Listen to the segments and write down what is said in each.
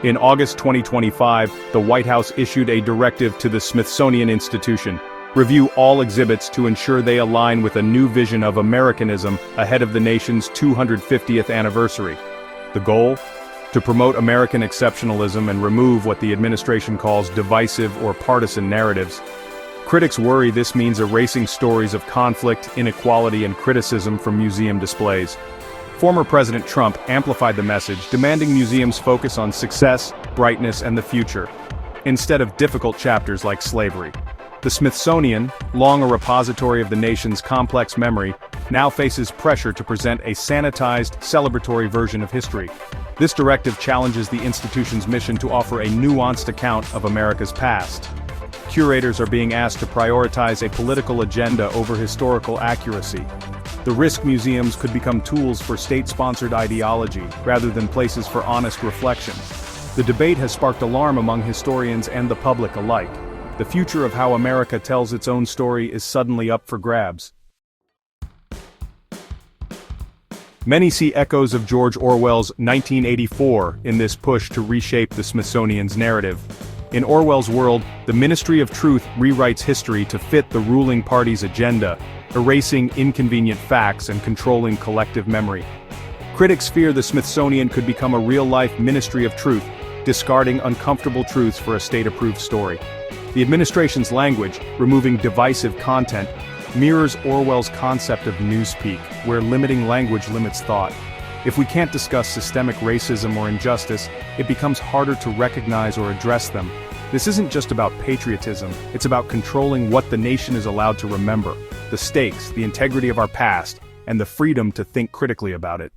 In August 2025, the White House issued a directive to the Smithsonian Institution: review all exhibits to ensure they align with a new vision of Americanism ahead of the nation's 250th anniversary. The goal? To promote American exceptionalism and remove what the administration calls divisive or partisan narratives. Critics worry this means erasing stories of conflict, inequality, and criticism from museum displays. Former President Trump amplified the message, demanding museums focus on success, brightness, and the future, instead of difficult chapters like slavery. The Smithsonian, long a repository of the nation's complex memory, now faces pressure to present a sanitized, celebratory version of history. This directive challenges the institution's mission to offer a nuanced account of America's past. Curators are being asked to prioritize a political agenda over historical accuracy. The risk museums could become tools for state-sponsored ideology, rather than places for honest reflection. The debate has sparked alarm among historians and the public alike. The future of how America tells its own story is suddenly up for grabs. Many see echoes of George Orwell's 1984 in this push to reshape the Smithsonian's narrative. In Orwell's world, the Ministry of Truth rewrites history to fit the ruling party's agenda, erasing inconvenient facts and controlling collective memory. Critics fear the Smithsonian could become a real-life Ministry of Truth, discarding uncomfortable truths for a state-approved story. The administration's language, removing divisive content, mirrors Orwell's concept of newspeak, where limiting language limits thought. If we can't discuss systemic racism or injustice, it becomes harder to recognize or address them. This isn't just about patriotism, it's about controlling what the nation is allowed to remember, the stakes, the integrity of our past, and the freedom to think critically about it.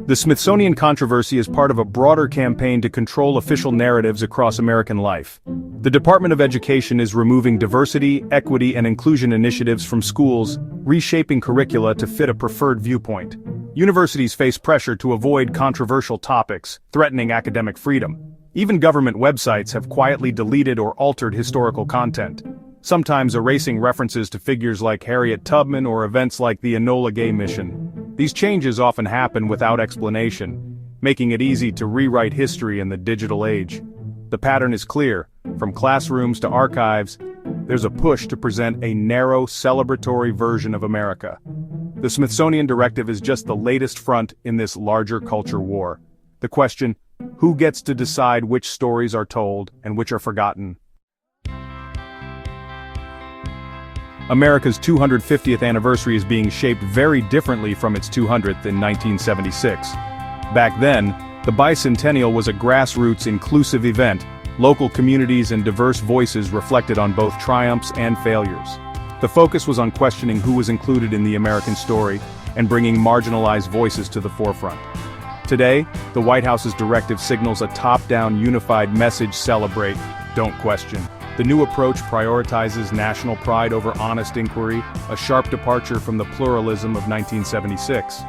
The Smithsonian controversy is part of a broader campaign to control official narratives across American life. The Department of Education is removing diversity, equity, and inclusion initiatives from schools, reshaping curricula to fit a preferred viewpoint. Universities face pressure to avoid controversial topics, threatening academic freedom. Even government websites have quietly deleted or altered historical content, sometimes erasing references to figures like Harriet Tubman or events like the Enola Gay mission. These changes often happen without explanation, making it easy to rewrite history in the digital age. The pattern is clear: from classrooms to archives, there's a push to present a narrow, celebratory version of America. The Smithsonian Directive is just the latest front in this larger culture war. The question: who gets to decide which stories are told and which are forgotten? America's 250th anniversary is being shaped very differently from its 200th in 1976. Back then, the bicentennial was a grassroots inclusive event. Local communities and diverse voices reflected on both triumphs and failures. The focus was on questioning who was included in the American story and bringing marginalized voices to the forefront. Today, the White House's directive signals a top-down unified message: celebrate, don't question. The new approach prioritizes national pride over honest inquiry, a sharp departure from the pluralism of 1976.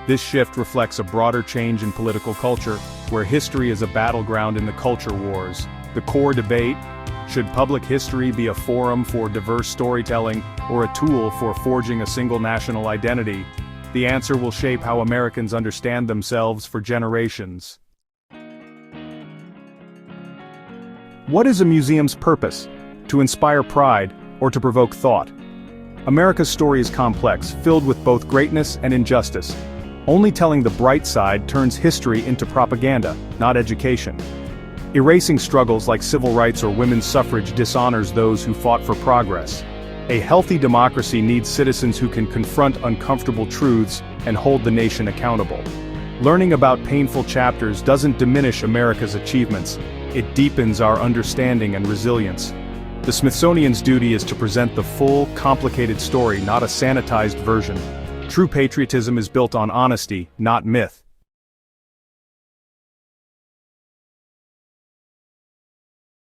This shift reflects a broader change in political culture, where history is a battleground in the culture wars. The core debate: should public history be a forum for diverse storytelling or a tool for forging a single national identity? The answer will shape how Americans understand themselves for generations. What is a museum's purpose? To inspire pride, or to provoke thought? America's story is complex, filled with both greatness and injustice. Only telling the bright side turns history into propaganda, not education. Erasing struggles like civil rights or women's suffrage dishonors those who fought for progress. A healthy democracy needs citizens who can confront uncomfortable truths and hold the nation accountable. Learning about painful chapters doesn't diminish America's achievements, it deepens our understanding and resilience. The Smithsonian's duty is to present the full, complicated story, not a sanitized version. True patriotism is built on honesty, not myth.